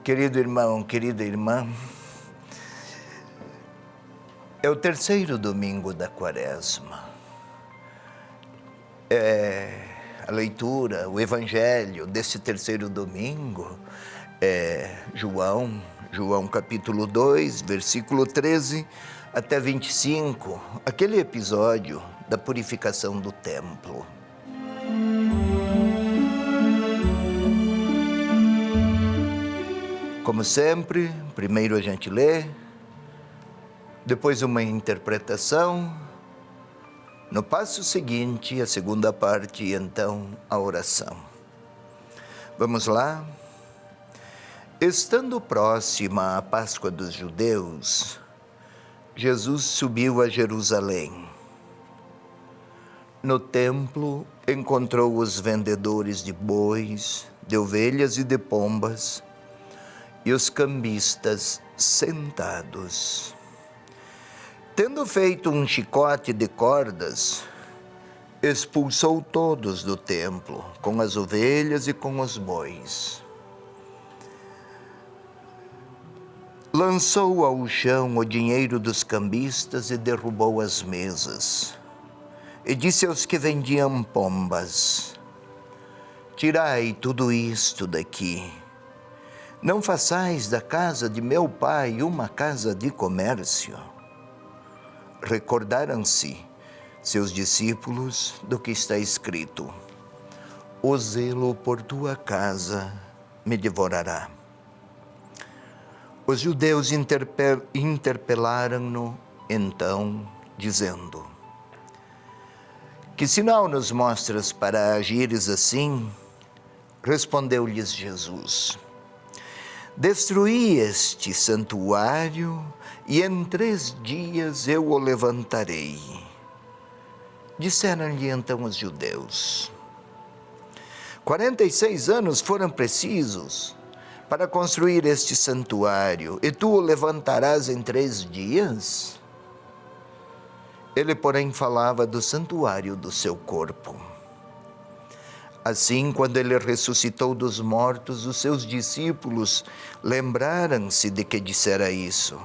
Querido irmão, querida irmã, é o terceiro domingo da Quaresma. A leitura, o evangelho desse terceiro domingo é João capítulo 2, versículo 13 até 25, aquele episódio da purificação do templo. Como sempre, primeiro a gente lê, depois uma interpretação, no passo seguinte, a segunda parte, e então a oração. Vamos lá? Estando próxima a Páscoa dos judeus, Jesus subiu a Jerusalém. No templo, encontrou os vendedores de bois, de ovelhas e de pombas, e os cambistas sentados. Tendo feito um chicote de cordas, expulsou todos do templo, com as ovelhas e com os bois. Lançou ao chão o dinheiro dos cambistas e derrubou as mesas. E disse aos que vendiam pombas: tirai tudo isto daqui. Não façais da casa de meu pai uma casa de comércio. Recordaram-se seus discípulos do que está escrito: o zelo por tua casa me devorará. Os judeus interpelaram-no então, dizendo: que sinal nos mostras para agires assim? Respondeu-lhes Jesus: destruí este santuário e em 3 dias eu o levantarei. Disseram-lhe então os judeus: 46 anos foram precisos para construir este santuário, e tu o levantarás em 3 dias? Ele, porém, falava do santuário do seu corpo. Assim, quando ele ressuscitou dos mortos, os seus discípulos lembraram-se de que dissera isso,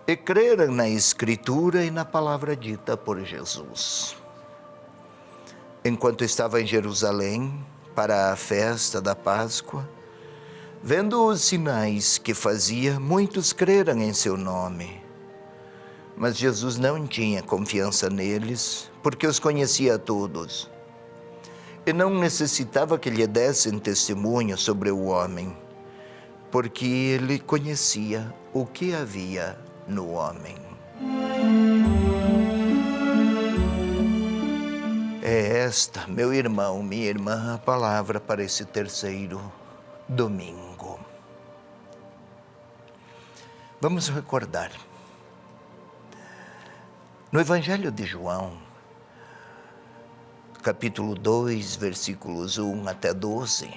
e creram na Escritura e na palavra dita por Jesus. Enquanto estava em Jerusalém para a festa da Páscoa, vendo os sinais que fazia, muitos creram em seu nome. Mas Jesus não tinha confiança neles, porque os conhecia a todos. E não necessitava que lhe dessem testemunho sobre o homem, porque ele conhecia o que havia no homem. É esta, meu irmão, minha irmã, a palavra para esse terceiro domingo. Vamos recordar. No Evangelho de João, capítulo 2, versículos 1 até 12,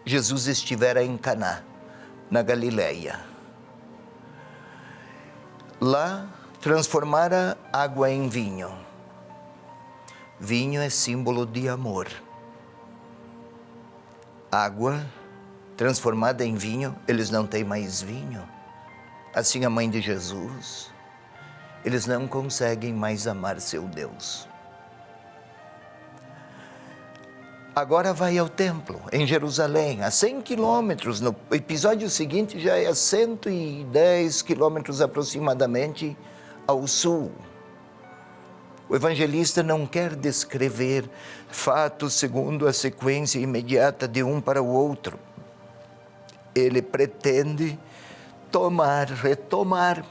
Jesus estivera em Caná, na Galileia. Lá transformara água em vinho. Vinho é símbolo de amor. Água transformada em vinho, eles não têm mais vinho. Assim a mãe de Jesus, eles não conseguem mais amar seu Deus. Agora vai ao templo, em Jerusalém, a 100 quilômetros. No episódio seguinte já é a 110 quilômetros aproximadamente ao sul. O evangelista não quer descrever fatos segundo a sequência imediata de um para o outro. Ele pretende retomar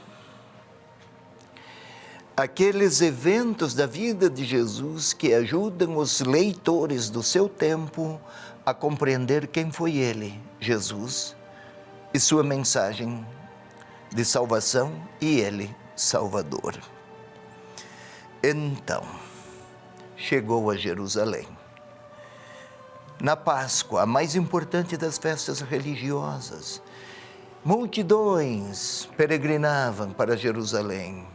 aqueles eventos da vida de Jesus que ajudam os leitores do seu tempo a compreender quem foi ele, Jesus, e sua mensagem de salvação, e ele, Salvador. Então, chegou a Jerusalém. Na Páscoa, a mais importante das festas religiosas, multidões peregrinavam para Jerusalém.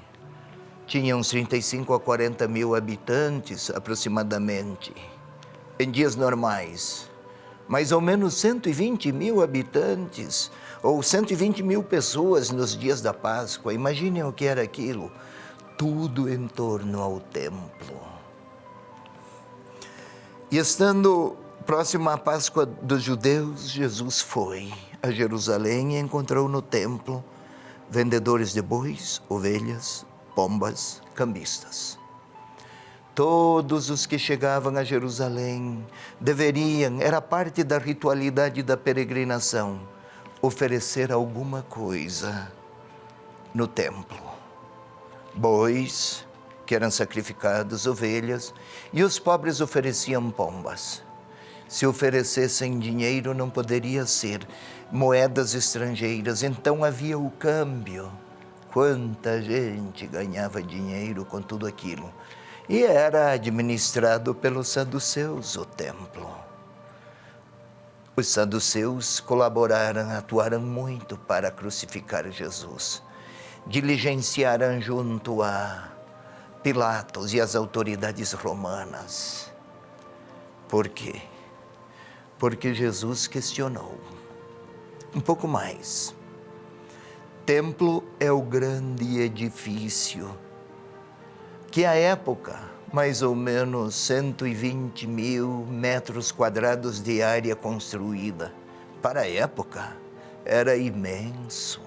Tinha uns 35 a 40 mil habitantes, aproximadamente. Em dias normais, mais ou menos 120 mil habitantes, ou 120 mil pessoas nos dias da Páscoa. Imaginem o que era aquilo. Tudo em torno ao templo. E estando próximo à Páscoa dos judeus, Jesus foi a Jerusalém e encontrou no templo vendedores de bois, ovelhas, pombas, cambistas. Todos os que chegavam a Jerusalém deveriam, era parte da ritualidade da peregrinação, oferecer alguma coisa no templo. Bois, que eram sacrificados, ovelhas, e os pobres ofereciam pombas. Se oferecessem dinheiro, não poderia ser moedas estrangeiras, então havia o câmbio. Quanta gente ganhava dinheiro com tudo aquilo. E era administrado pelos saduceus o templo. Os saduceus colaboraram, atuaram muito para crucificar Jesus. Diligenciaram junto a Pilatos e as autoridades romanas. Por quê? Porque Jesus questionou. Um pouco mais. Templo é o grande edifício que à época, mais ou menos 120 mil metros quadrados de área construída. Para a época, era imenso,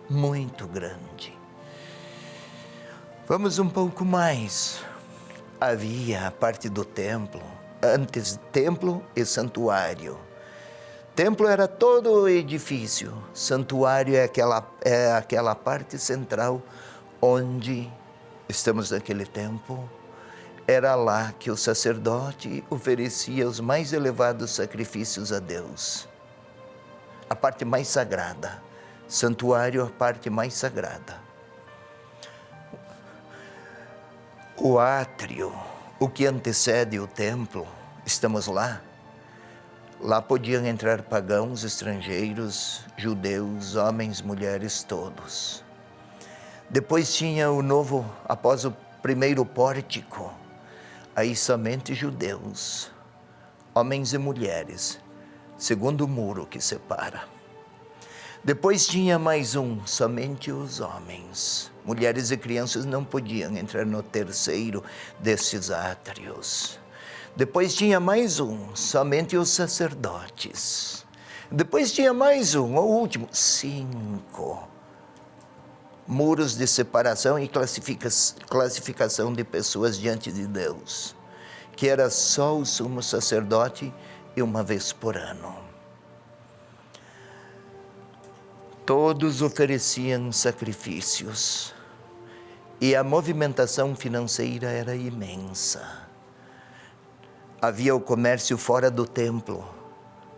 muito grande. Vamos um pouco mais. Havia a parte do templo, antes templo e santuário. Templo era todo o edifício, santuário é aquela parte central onde estamos naquele tempo. Era lá que o sacerdote oferecia os mais elevados sacrifícios a Deus. A parte mais sagrada. Santuário, a parte mais sagrada. O átrio, o que antecede o templo, estamos lá. Lá podiam entrar pagãos, estrangeiros, judeus, homens, mulheres, todos. Depois tinha o novo, após o primeiro pórtico, aí somente judeus, homens e mulheres, segundo muro que separa. Depois tinha mais um, somente os homens. Mulheres e crianças não podiam entrar no terceiro desses átrios. Depois tinha mais um, somente os sacerdotes. Depois tinha mais um, o último, 5 muros de separação e classificação de pessoas diante de Deus, que era só o sumo sacerdote e uma vez por ano. Todos ofereciam sacrifícios e a movimentação financeira era imensa. Havia o comércio fora do templo.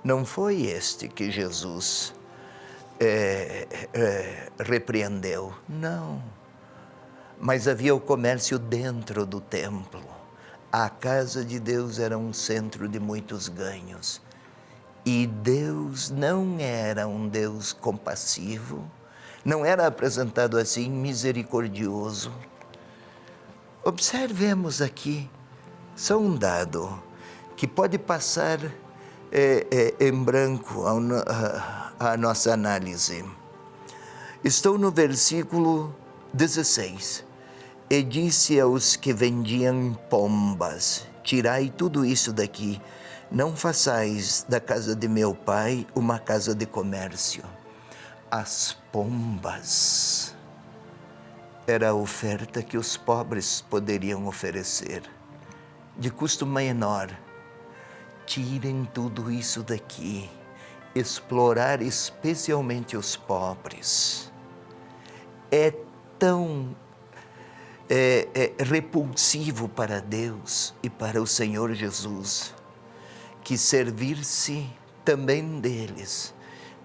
Não foi este que Jesus repreendeu, não. Mas havia o comércio dentro do templo. A casa de Deus era um centro de muitos ganhos. E Deus não era um Deus compassivo, não era apresentado assim misericordioso. Observemos aqui, só um dado que pode passar em branco a nossa análise. Estou no versículo 16. E disse aos que vendiam pombas: tirai tudo isso daqui, não façais da casa de meu pai uma casa de comércio. As pombas era a oferta que os pobres poderiam oferecer, de custo menor. Tirem tudo isso daqui, explorar especialmente os pobres. É tão repulsivo para Deus e para o Senhor Jesus, que servir-se também deles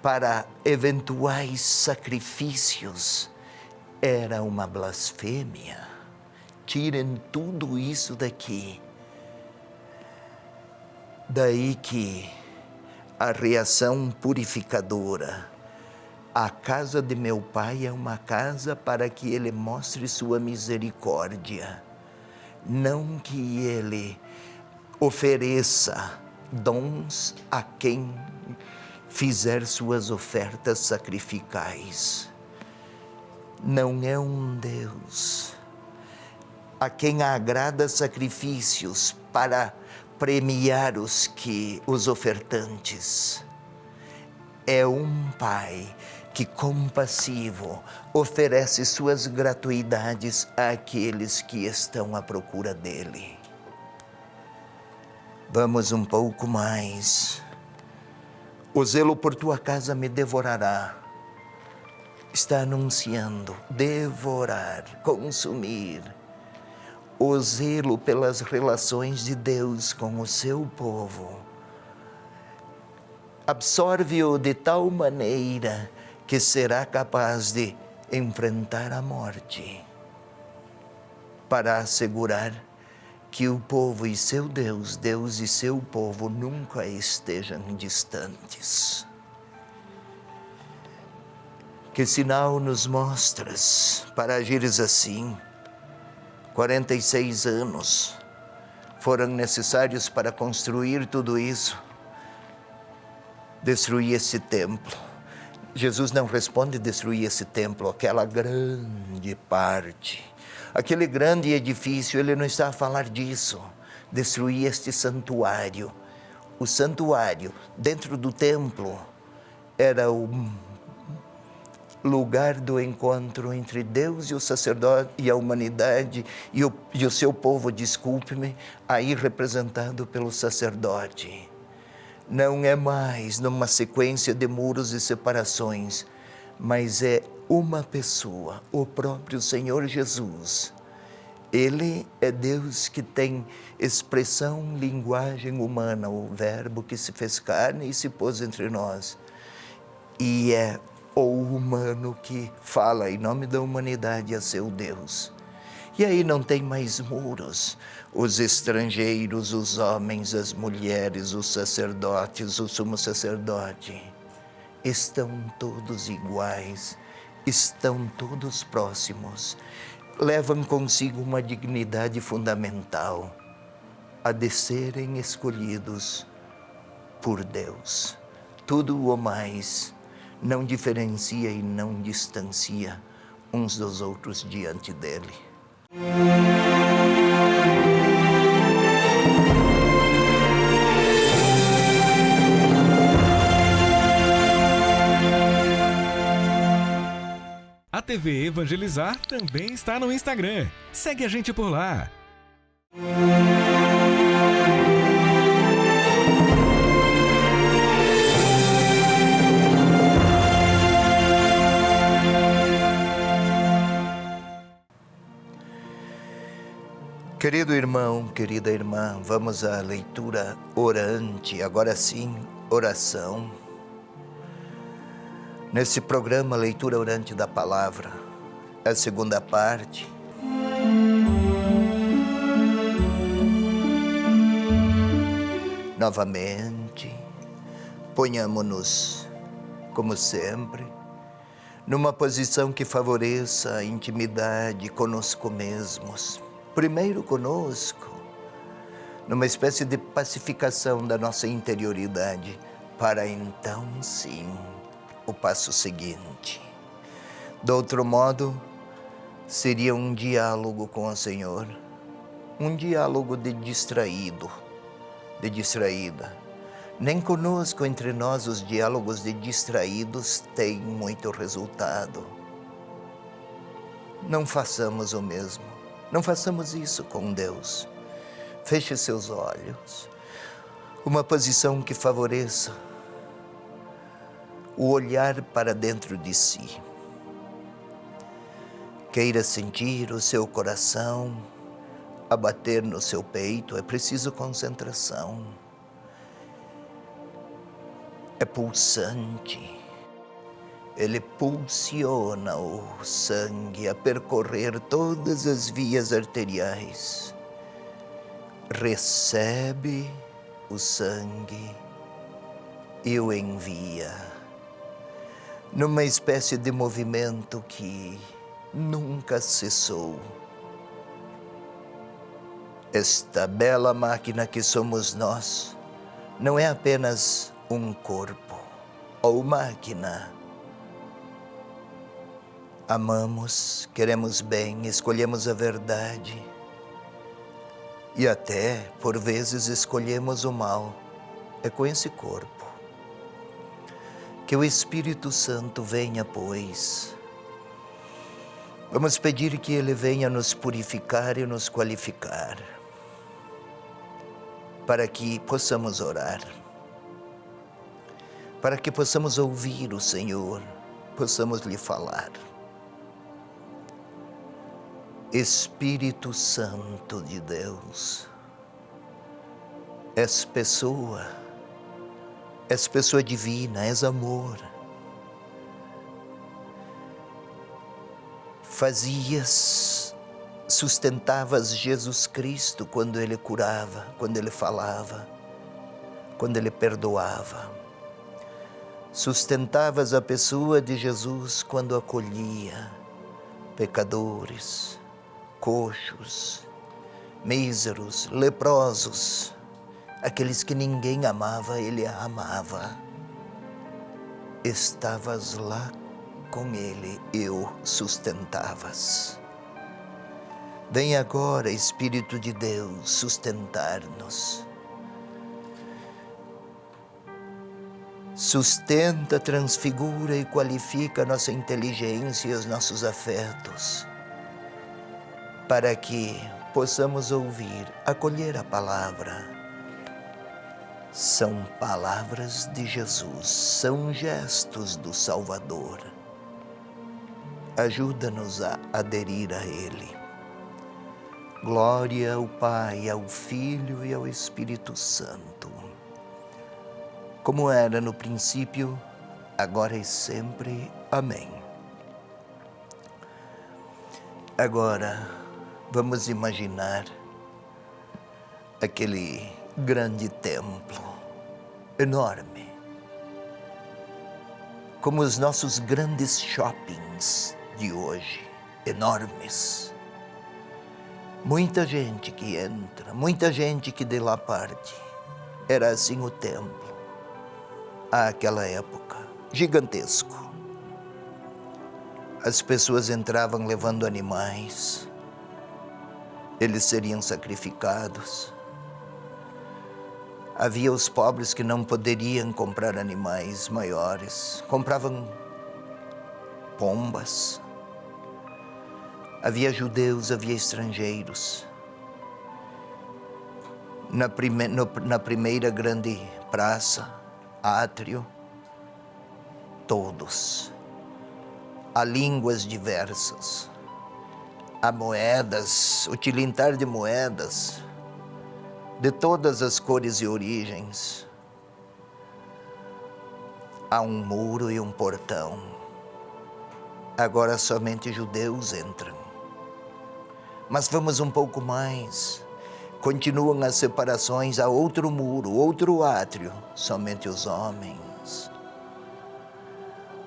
para eventuais sacrifícios era uma blasfêmia. Tirem tudo isso daqui. Daí que a reação purificadora. A casa de meu pai é uma casa para que ele mostre sua misericórdia, não que ele ofereça dons a quem fizer suas ofertas sacrificais. Não é um Deus a quem agrada sacrifícios para premiar os ofertantes. É um Pai que, compassivo, oferece suas gratuidades àqueles que estão à procura dele. Vamos um pouco mais. O zelo por tua casa me devorará. Está anunciando devorar, consumir. O zelo pelas relações de Deus com o seu povo absorve-o de tal maneira que será capaz de enfrentar a morte para assegurar que o povo e seu Deus, Deus e seu povo nunca estejam distantes. Que sinal nos mostras para agires assim? 46 anos foram necessários para construir tudo isso, destruir esse templo. Jesus não responde destruir esse templo, aquela grande parte, aquele grande edifício, ele não está a falar disso. Destruir este santuário. O santuário dentro do templo era o lugar do encontro entre Deus e o sacerdote e a humanidade e o seu povo, desculpe-me, aí representado pelo sacerdote. Não é mais numa sequência de muros e separações, mas é uma pessoa, o próprio Senhor Jesus. Ele é Deus que tem expressão, linguagem humana, o Verbo que se fez carne e se pôs entre nós. E é o humano que fala em nome da humanidade a seu Deus. E aí não tem mais muros. Os estrangeiros, os homens, as mulheres, os sacerdotes, o sumo sacerdote, estão todos iguais, estão todos próximos. Levam consigo uma dignidade fundamental, a de serem escolhidos por Deus. Tudo o mais não diferencia e não distancia uns dos outros diante dele. A TV Evangelizar também está no Instagram. Segue a gente por lá. Querido irmão, querida irmã, vamos à leitura orante, agora sim, oração. Nesse programa, leitura orante da palavra, a segunda parte. Novamente, ponhamo-nos, como sempre, numa posição que favoreça a intimidade conosco mesmos. Primeiro conosco, numa espécie de pacificação da nossa interioridade, para então sim, o passo seguinte. Do outro modo, seria um diálogo com o Senhor, um diálogo de distraído, de distraída. Nem conosco, entre nós, os diálogos de distraídos têm muito resultado. Não façamos o mesmo. Não façamos isso com Deus. Feche seus olhos. Uma posição que favoreça o olhar para dentro de si. Queira sentir o seu coração a bater no seu peito. É preciso concentração. É pulsante. Ele pulsiona o sangue a percorrer todas as vias arteriais. Recebe o sangue e o envia numa espécie de movimento que nunca cessou. Esta bela máquina que somos nós não é apenas um corpo ou máquina. Amamos, queremos bem, escolhemos a verdade e até, por vezes, escolhemos o mal. É com esse corpo. Que o Espírito Santo venha, pois. Vamos pedir que Ele venha nos purificar e nos qualificar, para que possamos orar, para que possamos ouvir o Senhor, possamos lhe falar. Espírito Santo de Deus, és pessoa divina, és amor. Sustentavas Jesus Cristo quando Ele curava, quando Ele falava, quando Ele perdoava. Sustentavas a pessoa de Jesus quando acolhia pecadores, coxos, míseros, leprosos, aqueles que ninguém amava, Ele amava. Estavas lá com Ele e o sustentavas. Vem agora, Espírito de Deus, sustentar-nos. Sustenta, transfigura e qualifica a nossa inteligência e os nossos afetos, para que possamos ouvir, acolher a palavra. São palavras de Jesus, são gestos do Salvador. Ajuda-nos a aderir a Ele. Glória ao Pai, ao Filho e ao Espírito Santo, como era no princípio, agora e sempre. Amém. Agora, vamos imaginar aquele grande templo, enorme, como os nossos grandes shoppings de hoje, enormes. Muita gente que entra, muita gente que de lá parte. Era assim o templo, àquela época, gigantesco. As pessoas entravam levando animais, eles seriam sacrificados. Havia os pobres que não poderiam comprar animais maiores, compravam pombas. Havia judeus, havia estrangeiros. Na primeira grande praça, átrio, todos. Há línguas diversas, há moedas, o tilintar de moedas, de todas as cores e origens. Há um muro e um portão. Agora somente judeus entram. Mas vamos um pouco mais. Continuam as separações, há outro muro, outro átrio, somente os homens.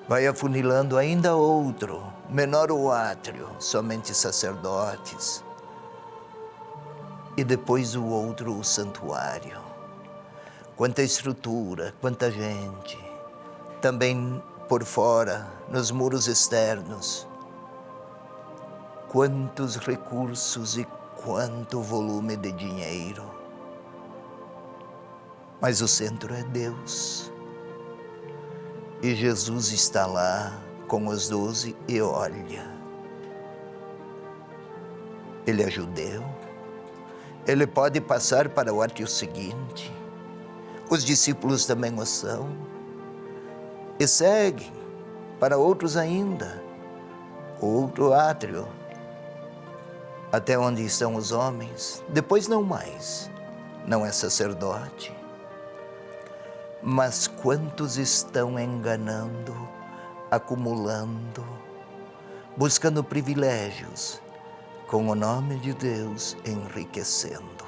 Vai afunilando ainda outro, menor o átrio, somente sacerdotes. E depois o outro, o santuário. Quanta estrutura, quanta gente. Também por fora, nos muros externos. Quantos recursos e quanto volume de dinheiro. Mas o centro é Deus. E Jesus está lá com os 12 e olha. Ele é judeu. Ele pode passar para o átrio seguinte. Os discípulos também o são. E seguem para outros ainda. Outro átrio. Até onde estão os homens, depois não mais, não é sacerdote. Mas quantos estão enganando, acumulando, buscando privilégios, com o nome de Deus enriquecendo.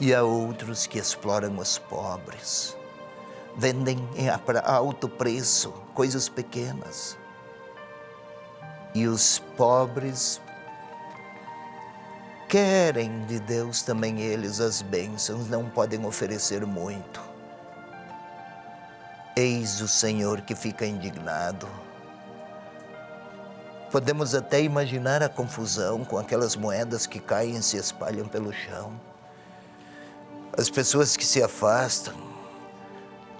E há outros que exploram os pobres, vendem a alto preço coisas pequenas. E os pobres querem de Deus também eles as bênçãos, não podem oferecer muito. Eis o Senhor que fica indignado. Podemos até imaginar a confusão com aquelas moedas que caem e se espalham pelo chão. As pessoas que se afastam,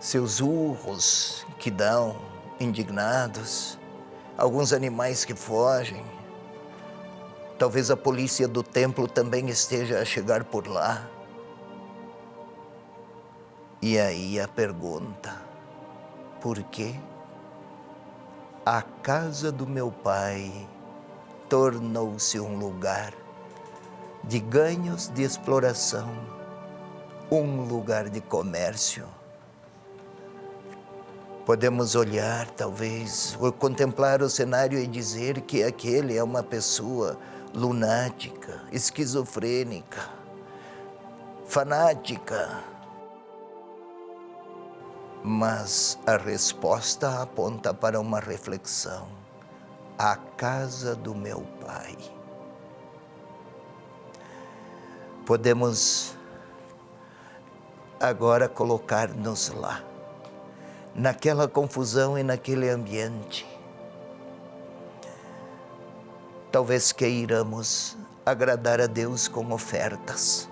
seus urros que dão, indignados, alguns animais que fogem. Talvez a polícia do templo também esteja a chegar por lá. E aí a pergunta: por quê? A casa do meu pai tornou-se um lugar de ganhos de exploração, um lugar de comércio. Podemos olhar, talvez, ou contemplar o cenário e dizer que aquele é uma pessoa lunática, esquizofrênica, fanática. Mas a resposta aponta para uma reflexão. A casa do meu pai. Podemos agora colocar-nos lá, naquela confusão e naquele ambiente. Talvez queiramos agradar a Deus com ofertas.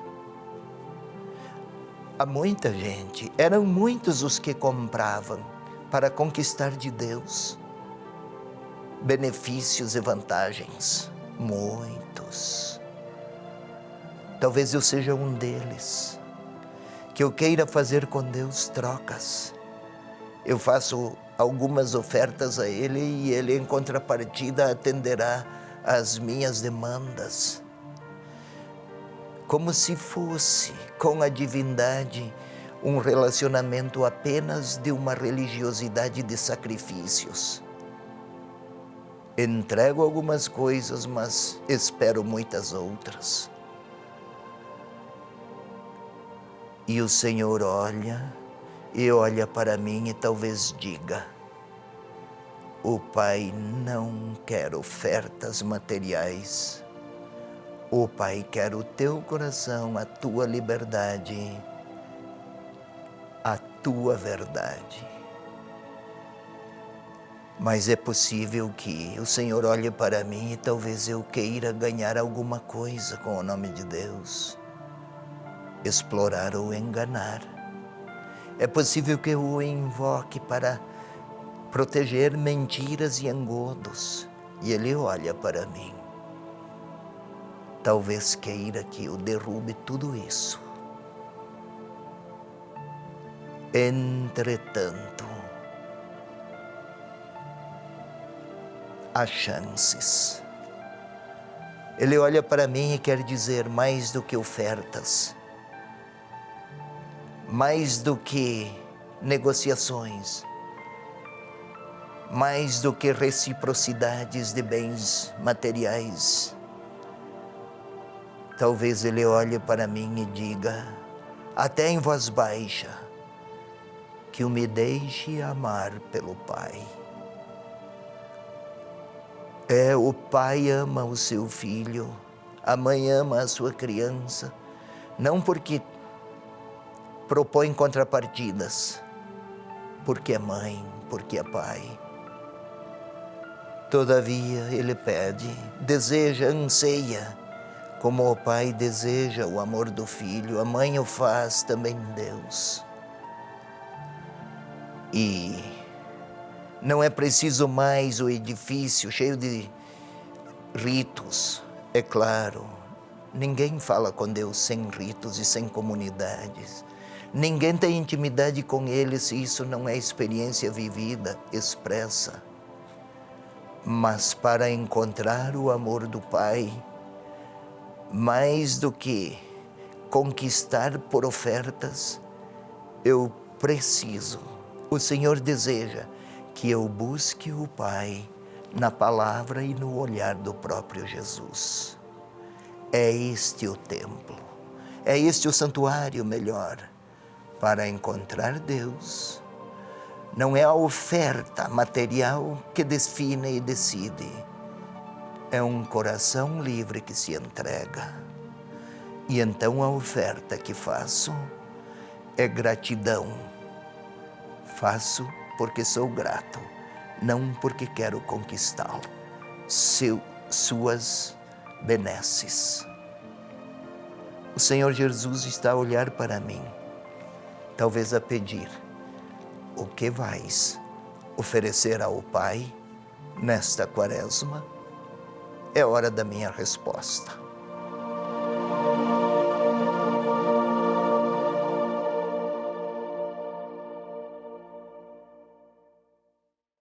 Há muita gente, eram muitos os que compravam para conquistar de Deus benefícios e vantagens. Muitos. Talvez eu seja um deles, que eu queira fazer com Deus trocas. Eu faço algumas ofertas a Ele e Ele, em contrapartida, atenderá às minhas demandas. Como se fosse com a divindade um relacionamento apenas de uma religiosidade de sacrifícios. Entrego algumas coisas, mas espero muitas outras. E o Senhor olha e olha para mim e talvez diga: o Pai não quer ofertas materiais. O Pai quer o teu coração, a tua liberdade, a tua verdade. Mas é possível que o Senhor olhe para mim e talvez eu queira ganhar alguma coisa com o nome de Deus, explorar ou enganar. É possível que eu o invoque para proteger mentiras e engodos, e Ele olha para mim. Talvez queira que eu derrube tudo isso. Entretanto, há chances. Ele olha para mim e quer dizer mais do que ofertas, mais do que negociações, mais do que reciprocidades de bens materiais. Talvez Ele olhe para mim e diga, até em voz baixa, que eu me deixe amar pelo Pai. O pai ama o seu filho, a mãe ama a sua criança, não porque propõe contrapartidas, porque é mãe, porque é pai. Todavia, Ele pede, deseja, anseia, como o pai deseja o amor do filho, a mãe o faz também Deus. E não é preciso mais o edifício cheio de ritos. É claro, ninguém fala com Deus sem ritos e sem comunidades. Ninguém tem intimidade com Ele se isso não é experiência vivida, expressa. Mas para encontrar o amor do Pai, mais do que conquistar por ofertas, eu preciso, o Senhor deseja que eu busque o Pai na palavra e no olhar do próprio Jesus. É este o templo, é este o santuário melhor para encontrar Deus. Não é a oferta material que define e decide, é um coração livre que se entrega. E então a oferta que faço é gratidão. Faço porque sou grato, não porque quero conquistá-lo. Suas benesses. O Senhor Jesus está a olhar para mim, talvez a pedir: o que vais oferecer ao Pai nesta quaresma? É hora da minha resposta.